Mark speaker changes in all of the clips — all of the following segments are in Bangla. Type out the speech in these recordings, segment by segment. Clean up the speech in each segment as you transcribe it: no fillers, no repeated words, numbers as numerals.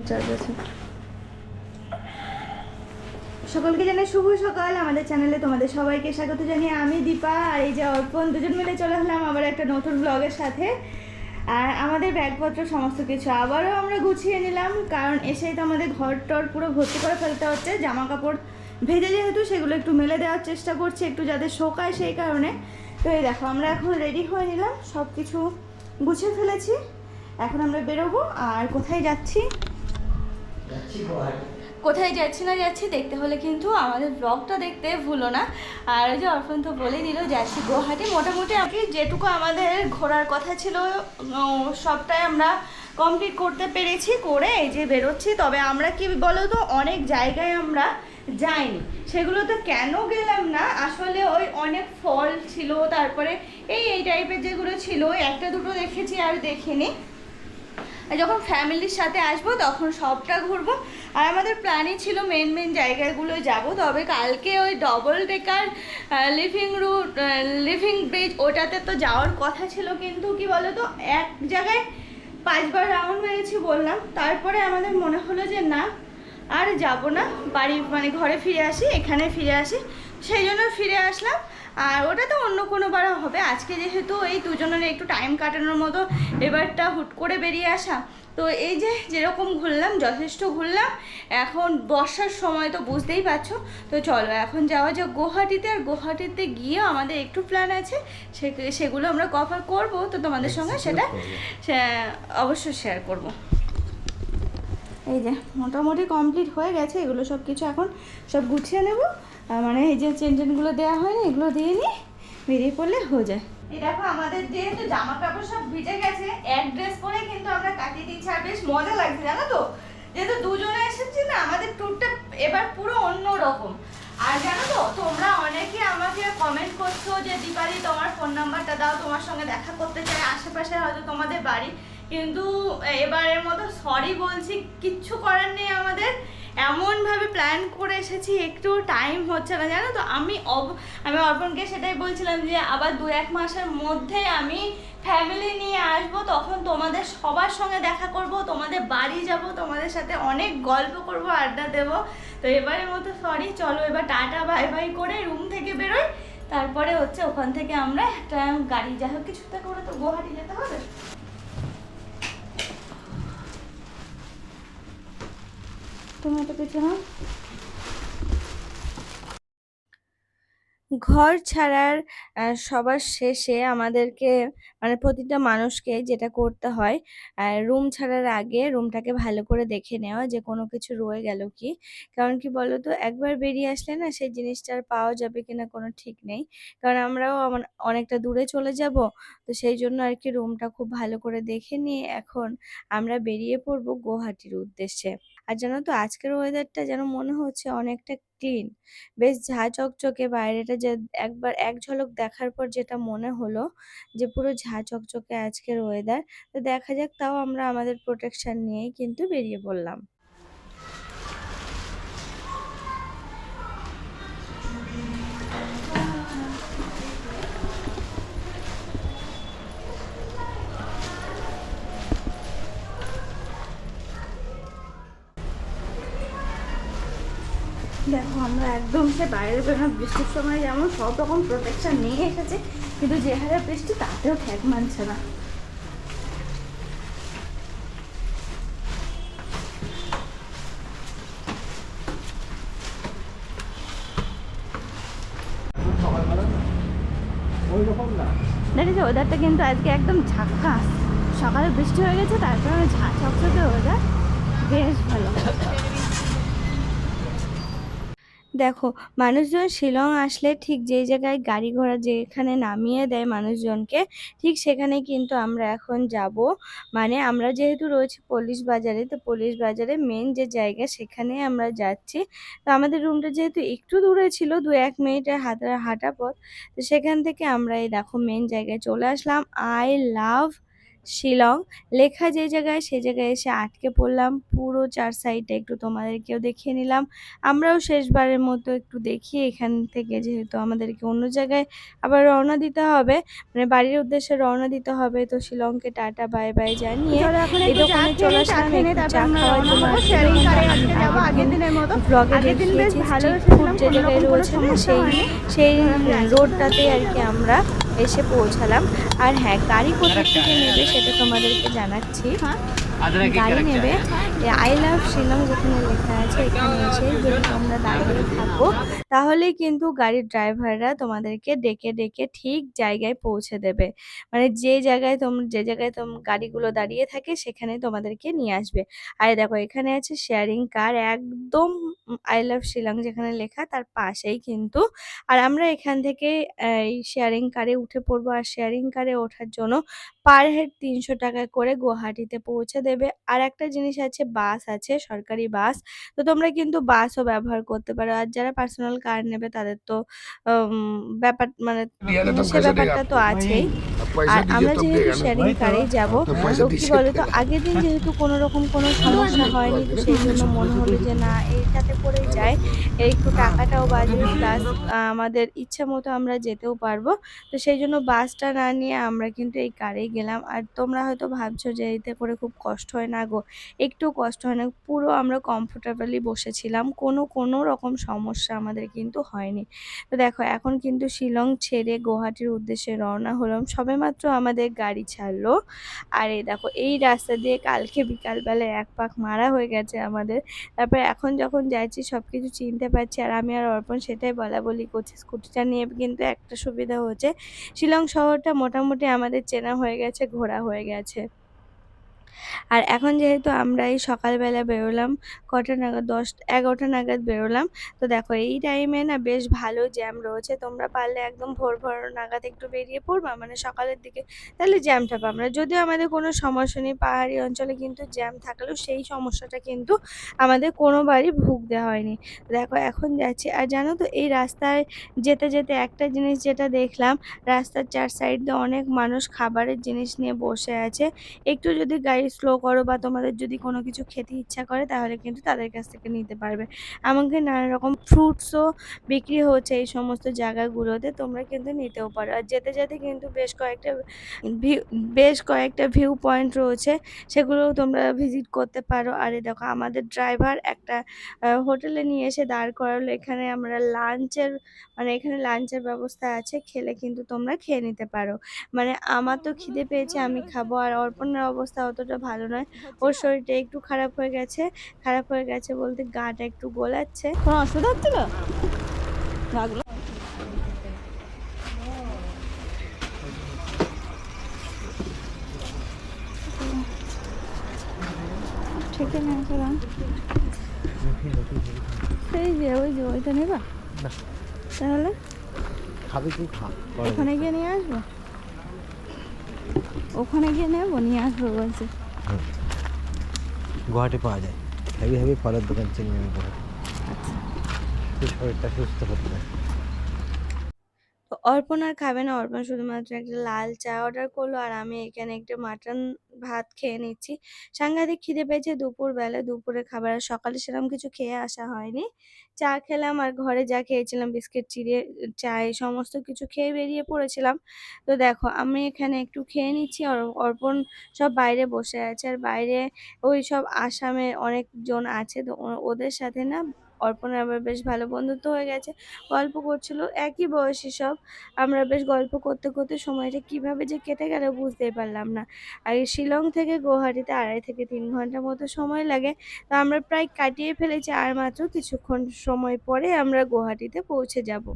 Speaker 1: চার্জ আছে। সকলকে জানাই শুভ সকাল। আমাদের চ্যানেলে তোমাদের সবাইকে স্বাগত জানিয়ে আমি দীপা আর এই যে অর্পণ দুজন মিলে চলে আসলাম আবার একটা নতুন ব্লগের সাথে। আর আমাদের ব্যাগপত্র সমস্ত কিছু আবারও আমরা গুছিয়ে নিলাম, কারণ এসেই তো আমাদের ঘর টর পুরো ভর্তি করে ফেলতে হচ্ছে। জামা কাপড় ভেজে যেহেতু সেগুলো একটু মেলে দেওয়ার চেষ্টা করছি, একটু যাতে শোকায় সেই কারণে। তো এই দেখো আমরা এখন রেডি হয়ে নিলাম, সব কিছু গুছিয়ে ফেলেছি। এখন আমরা বেরোবো। আর কোথায় যাচ্ছি কোথায় যাচ্ছি না যাচ্ছি দেখতে হলে কিন্তু আমাদের ব্লগটা দেখতে ভুলো না। আর ওই যে অর্পণ তো বলেই দিল যাচ্ছি গুয়াহাটি। মোটামুটি আর কি যেটুকু আমাদের ঘোরার কথা ছিল সবটাই আমরা কমপ্লিট করতে পেরেছি, করে এই যে বেরোচ্ছি। তবে আমরা কি বলো তো, অনেক জায়গায় আমরা যাইনি। সেগুলো তো কেন গেলাম না, আসলে ওই অনেক ফল ছিল, তারপরে এই টাইপের যেগুলো ছিল একটা দুটো দেখেছি আর দেখিনি। যখন ফ্যামিলির সাথে আসবো তখন সবটা ঘুরবো। আর আমাদের প্ল্যানই ছিল মেন জায়গাগুলো যাব। তবে কালকে ওই ডবল ডেকার লিভিং ব্রিজ ওটাতে তো যাওয়ার কথা ছিল, কিন্তু কি বলো তো, এক জায়গায় 5বার রাউন্ড মেরেছি বললাম। তারপরে আমাদের মনে হলো যে না, আর যাব না, বাড়ি মানে ঘরে ফিরে আসি, এখানে ফিরে আসি। সেই জন্য ফিরে আসলাম। আর ওটা তো অন্য কোনো বার হবে। আজকে যেহেতু এই দুজনের একটু টাইম কাটানোর মতো এবারটা হুট করে বেরিয়ে আসা, তো এই যে যেরকম ঘুরলাম যথেষ্ট ঘুরলাম। এখন বর্ষার সময় তো বুঝতেই পারছো। তো চলো এখন যাওয়া যাক গুয়াহাটিতে। আর গুয়াহাটিতে গিয়ে আমাদের একটু প্ল্যান আছে, সেগুলো আমরা কভার করব। তো তোমাদের সঙ্গে সেটা অবশ্যই শেয়ার করব। এই যে মোটামুটি কমপ্লিট হয়ে গেছে, এগুলো সব কিছু এখন সব গুছিয়ে নেব। মানে এই যে চেনগুলো দেওয়া হয়নি, এগুলো দিয়ে নিই, বেরিয়ে পড়লে হয়ে যায়। এই দেখো আমাদের যেহেতু জামা কাপড় সব ভিজে গেছে, এক ড্রেস পরে কিন্তু আমরা কাটিয়ে দিচ্ছি। আর বেশ মজা লাগছে জানো তো, যেহেতু দুজনে এসেছি না, আমাদের ট্যুরটা এবার পুরো অন্য রকম। আর জানো তো, তোমরা অনেকে আমাকে কমেন্ট করছো যে দীপালি তোমার ফোন নাম্বারটা দাও, তোমার সঙ্গে দেখা করতে চাই, আশেপাশে হয়তো তোমাদের বাড়ি। কিন্তু এবারের মতো সরি বলছি, কিচ্ছু করার নেই। আমাদের এমনভাবে প্ল্যান করে এসেছি, একটু টাইম হচ্ছে না জানো তো। আমি অর্পণকে সেটাই বলছিলাম যে আবার 2-1 মাসের মধ্যে আমি ফ্যামিলি নিয়ে আসবো, তখন তোমাদের সবার সঙ্গে দেখা করব, তোমাদের বাড়ি যাব, তোমাদের সাথে অনেক গল্প করব, আড্ডা দেব। তো এবারের মতো সরি, চলো এবার টাটা বাই বাই করে রুম থেকে বেরোই। তারপরে হচ্ছে ওখান থেকে আমরা একটা গাড়ি, যাই হোক কিছুতে করে তো গুয়াহাটি যেতে হবে। তুমি এটা পেছনে ঘর ছাড়ার সবার শেষে আমাদেরকে মানে প্রতিটা মানুষকে যেটা করতে হয়, রুম ছাড়ার আগে রুমটাকে ভালো করে দেখে নেওয়া যে কোনো কিছু রয়ে গেল কি। কারণ কি বলতো, একবার বেরিয়ে আসলে না সেই জিনিসটা আর পাওয়া যাবে কিনা কোনো ঠিক নেই। কারণ আমরাও অনেকটা দূরে চলে যাব। তো সেই জন্য আর কি রুমটা খুব ভালো করে দেখে নিয়ে এখন আমরা বেরিয়ে পড়বো গুয়াহাটির উদ্দেশ্যে। আর জানো তো আজকের ওয়েদারটা যেন মনে হচ্ছে অনেকটা ক্লিন, বেশ ঝাঁ চকচকে বাইরেটা। যে একবার এক ঝলক দেখার পর যেটা মনে হলো যে পুরো ঝাঁ চকচকে আজকের ওয়েদার। তো দেখা যাক, তাও আমরা আমাদের প্রোটেকশন নিয়েই কিন্তু বেরিয়ে পড়লাম। দেখো আমরা একদম সে বাইরে বেরোনো বৃষ্টির সময় যেমন সব রকম প্রোটেকশন নিয়ে এসেছি, কিন্তু যে হারে বৃষ্টি তাতেও ঠেক মানছে না। দেখেছো ওয়েদারটা কিন্তু আজকে একদম ঝাক্কাস। সকালে বৃষ্টি হয়ে গেছে, তারপরে ঝাঁ চকচকে ওয়েদার, বেশ ভালো। দেখো মানুষজন শিলং আসলে ঠিক যেই জায়গায় গাড়ি ঘোড়া যেখানে নামিয়ে দেয় মানুষজনকে, ঠিক সেখানে কিন্তু আমরা এখন যাব। মানে আমরা যেহেতু রয়েছি পুলিশ বাজারে, তো পুলিশ বাজারে মেন যে জায়গা সেখানে আমরা যাচ্ছি। তো আমাদের রুমটা যেহেতু একটু দূরে ছিল, 2-1 মিনিটের হাঁটা পথ, তো সেখান থেকে আমরা এই দেখো মেন জায়গায় চলে আসলাম। আই লাভ শিলং লেখা যে জায়গায় সেই জায়গায় এসে আটকে পড়লাম। পুরো ৪ সাইডটা একটু তোমাদেরকেও দেখিয়ে নিলাম। আমরাও শেষবারের মতো একটু দেখি এখান থেকে, যেহেতু আমাদেরকে অন্য জায়গায় আবার রওনা দিতে হবে, মানে বাড়ির উদ্দেশ্যে রওনা দিতে হবে। তো শিলংকে টাটা বাই বাই জানিয়ে
Speaker 2: চলো এখন
Speaker 1: এই
Speaker 2: একটু চা
Speaker 1: দোকানে
Speaker 2: খেয়ে
Speaker 1: চলে
Speaker 2: নিই, চা
Speaker 1: আসলাম
Speaker 2: খেয়ে নিই,
Speaker 1: একটু
Speaker 2: তারপর
Speaker 1: চা
Speaker 2: আমরা
Speaker 1: খাওয়ার
Speaker 2: রওনা
Speaker 1: জন্য।
Speaker 2: হবো
Speaker 1: আর এই
Speaker 2: শেয়ারিং
Speaker 1: দোকানটা
Speaker 2: কারে।
Speaker 1: আমি
Speaker 2: আজকে যাবো আগের
Speaker 1: আগের দিন
Speaker 2: দিনের মতো।
Speaker 1: ব্লগে
Speaker 2: আগের দিন বেশ
Speaker 1: দেখিয়েছি,
Speaker 2: ভালো
Speaker 1: স্ট্রিট ফুড
Speaker 2: এসেছিলাম,
Speaker 1: যে
Speaker 2: কোনো
Speaker 1: জায়গায়
Speaker 2: রকম কোনো
Speaker 1: রয়েছে না,
Speaker 2: সমস্যা
Speaker 1: সেই
Speaker 2: হয়নি।
Speaker 1: সেই
Speaker 2: এবার আমি যাচ্ছি কোথায়
Speaker 1: রোডটাতেই আর
Speaker 2: দিয়ে
Speaker 1: কি
Speaker 2: যাবো।
Speaker 1: আমরা এসে পৌঁছালাম। আর হ্যাঁ, গাড়ি কোথা থেকে নেবে সেটা তোমাদেরকে জানাচ্ছি।
Speaker 2: হ্যাঁ
Speaker 1: গাড়ি নেবে আই লাভ শিলং যেখানে লেখা আছে এখানে এসে যদি তোমরা দাঁড়িয়ে থাকো, তাহলেই কিন্তু গাড়ির ড্রাইভাররা তোমাদেরকে ডেকে ডেকে ঠিক জায়গায় পৌঁছে দেবে। মানে যে জায়গায় গাড়িগুলো দাঁড়িয়ে থাকে সেখানে তোমাদেরকে নিয়ে আসবে। আর এই দেখো এখানে আছে শেয়ারিং কার, একদম আই লাভ শিলং যেখানে লেখা তার পাশেই কিন্তু। আর আমরা এখান থেকে এই শেয়ারিং কারে উঠে পড়বো। আর শেয়ারিং কারে ওঠার জন্য পার হেড ৩০০ টাকা করে গুয়াহাটিতে পৌঁছে দেবে। আর একটা জিনিস আছে, বাস আছে, সরকারি বাস। তো তোমরা কিন্তু বাসও ব্যবহার করতে পারো। আর যারা পার্সোনাল কার নেবে তাদের তো ব্যাপার মানে
Speaker 3: दिया ना तो
Speaker 1: সে
Speaker 3: कैसे देगा
Speaker 1: ব্যাপারটা তো
Speaker 3: आपको?
Speaker 1: আছেই।
Speaker 3: अब पैसा
Speaker 1: আর
Speaker 3: दीजिए
Speaker 1: আমরা
Speaker 3: तब
Speaker 1: যেহেতু
Speaker 3: देगा ना।
Speaker 1: শেয়ারিং কারেই যাবো,
Speaker 3: तो पैसा
Speaker 1: তো কি
Speaker 3: दीजिए
Speaker 1: বলতো
Speaker 3: देगा।
Speaker 1: আগের দিন যেহেতু কোনো রকম কোনো সমস্যা হয়নি, তো সেই জন্য মনে হলো যে না এইটাতে করেই যাই, একটু টাকাটাও বাঁচবে, প্লাস আমাদের ইচ্ছা মতো আমরা যেতেও পারবো। তো সেই জন্য বাসটা না নিয়ে আমরা কিন্তু এই কারেই গেলাম। আর তোমরা হয়তো ভাবছো যে এতে করে খুব কষ্ট হয়, না গো, একটু কষ্ট হয় না, পুরো আমরা কমফোর্টেবলি বসেছিলাম, কোনো রকম সমস্যা আমাদের কিন্তু হয়নি। তো দেখো এখন কিন্তু শিলং ছেড়ে গুয়াহাটির উদ্দেশ্যে রওনা হলাম, সবেমাত্র আমাদের গাড়ি ছাড়লো। আর এই দেখো এই রাস্তা দিয়ে কালকে বিকালবেলায় এক পাক মারা হয়ে গেছে আমাদের। তারপরে এখন যখন যাচ্ছি সবকিছু চিনতে পারছি, আর আমি আর অর্পণ সেটাই বলাবলি করছি। স্কুটিটা নিয়ে কিন্তু একটা সুবিধা হচ্ছে, শিলং শহরটা মোটামুটি আমাদের চেনা হয়ে গেছে, ঘোরা হয়ে গেছে। আর এখন যেহেতু আমরা এই সকালবেলা বেরোলাম, কটা নাগাদ ১০-১১টা নাগাদ বেরোলাম। তো দেখো এই টাইমে না বেশ ভালো জ্যাম রয়েছে। তোমরা পারলে একদম ভোর নাগাদ একটু বেরিয়ে পড়বা, মানে সকালের দিকে, তাহলে জ্যামটা পাবে না। যদিও আমাদের কোনো সমস্যা নেই, পাহাড়ি অঞ্চলে কিন্তু জ্যাম থাকলেও সেই সমস্যাটা কিন্তু আমাদের কোনোবারই ভুগতে হয়নি। দেখো এখন যাচ্ছি। আর জানো তো এই রাস্তায় যেতে যেতে একটা জিনিস যেটা দেখলাম, রাস্তার ৪ সাইড দিয়ে অনেক মানুষ খাবারের জিনিস নিয়ে বসে আছে। একটু যদি গাড়ি স্লো করো বা তোমাদের যদি কোনো কিছু খেতে ইচ্ছা করে তাহলে কিন্তু তাদের কাছ থেকে নিতে পারবে। এমনকি নানা রকম ফ্রুটসও বিক্রি হচ্ছে এই সমস্ত জায়গাগুলোতে, তোমরা কিন্তু নিতেও পারো। আর যেতে যেতে কিন্তু ভিউ বেশ কয়েকটা ভিউ পয়েন্ট রয়েছে, সেগুলোও তোমরা ভিজিট করতে পারো। আর এই দেখো আমাদের ড্রাইভার একটা হোটেলে নিয়ে এসে দাঁড় করালো। এখানে আমরা এখানে লাঞ্চের ব্যবস্থা আছে, খেলে কিন্তু তোমরা খেয়ে নিতে পারো। মানে আমার তো খিদে পেয়েছে, আমি খাবো। আর অর্পণের অবস্থা অতটা ভালো নয়, ওর শরীরটা একটু খারাপ হয়ে গেছে। খারাপ হয়ে গেছে বলতে গাটা একটু গোলাচ্ছে।
Speaker 2: কোনো অসুবিধা হচ্ছিল রাখলো। ঠিক আছে না সেই যে ওইটা নেবা, তাহলে
Speaker 4: খাবি তুই খা
Speaker 2: ওখানে গিয়ে নিয়ে আসবো, ওখানে গিয়ে নেবো, নিয়ে আসবো বলছে।
Speaker 4: গুয়াহাটি পাওয়া যায় হেভি হেভি ফলের দোকান চিনি আমি করে তুই শরীরটা সুস্থ হতে পারে।
Speaker 1: তো অর্পণ আর খাবে না, অর্পণ শুধুমাত্র একটা লাল চা অর্ডার করলো। আর আমি এখানে একটা মাটন ভাত খেয়ে নিচ্ছি। সাংঘাতিক খিদে পেয়েছে দুপুরবেলা, দুপুরে খাবার। আর সকালে সেরকম কিছু খেয়ে আসা হয়নি, চা খেলাম আর ঘরে যা খেয়েছিলাম বিস্কিট চিড়ে চা এই সমস্ত কিছু খেয়ে বেরিয়ে পড়েছিলাম। তো দেখো আমি এখানে একটু খেয়ে নিচ্ছি, আর অর্পণ সব বাইরে বসে আছে। আর বাইরে ওই সব আসামে অনেকজন আছে, তো ওদের সাথে না অর্পণের আবার বেশ ভালো বন্ধুত্ব হয়ে গেছে। গল্প করছিল, একই বয়সী সব। আমরা বেশ গল্প করতে করতে সময়টা কিভাবে যে কেটে গেল বুঝতেই পারলাম না। আর এই শিলং থেকে গুয়াহাটিতে ২.৫ থেকে ৩ ঘন্টা মতো সময় লাগে। তো আমরা প্রায় কাটিয়ে ফেলেছি, আর মাত্র কিছুক্ষণ সময় পরে আমরা গুয়াহাটিতে পৌঁছে যাব।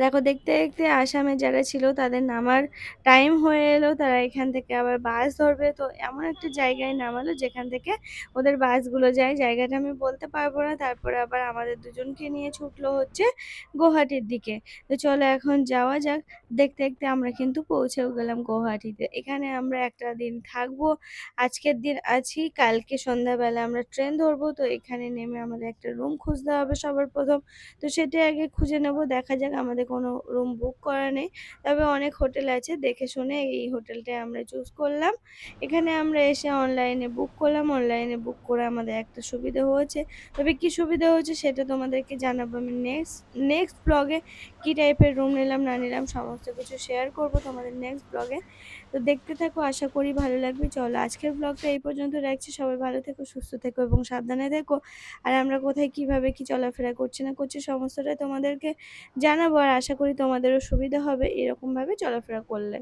Speaker 1: দেখো দেখতে দেখতে আসামে যারা ছিল তাদের নামার টাইম হয়ে এলো, তারা এখান থেকে আবার বাস ধরবে। তো এমন একটা জায়গায় নামালো যেখান থেকে ওদের বাসগুলো যায়, জায়গাটা আমি বলতে পারবো না। তারপরে আবার আমাদের দুজনকে নিয়ে ছুটলো হচ্ছে গুয়াহাটির দিকে। তো চলো এখন যাওয়া যাক। দেখতে দেখতে আমরা কিন্তু পৌঁছেও গেলাম গুয়াহাটিতে। এখানে আমরা একটা দিন থাকবো, আজকের দিন আছি, কালকে সন্ধ্যাবেলা আমরা ট্রেন ধরবো। তো এখানে নেমে আমাদের একটা রুম খুঁজতে হবে সবার প্রথম। তো সেটাই আগে খুঁজে নেব, দেখা যাক আমাদের আমাদের কোনো রুম বুক করা নেই, তবে অনেক হোটেল আছে, দেখে শুনে এই হোটেলটাই আমরা চুজ করলাম। এখানে আমরা এসে অনলাইনে বুক করলাম, অনলাইনে বুক করে আমাদের একটা সুবিধা হয়েছে, তবে কি সুবিধা হয়েছে সেটা তোমাদেরকে জানাবো আমি নেক্সট নেক্সট ব্লগে। কী টাইপের রুম নিলাম না নিলাম সমস্ত কিছু শেয়ার করব তোমাদের নেক্সট ব্লগে। তো দেখতে থাকো, আশা করি ভালো লাগবে। চলো আজকের ব্লগটা এই পর্যন্ত রাখছি, সবাই ভালো থেকো, সুস্থ থেকো এবং সাবধানে থেকো। আর আমরা কোথায় কিভাবে কি চলাফেরা করছি না করছি সমস্তটাই তোমাদেরকে জানাবো, আর আশা করি তোমাদেরও সুবিধা হবে এরকমভাবে চলাফেরা করলে।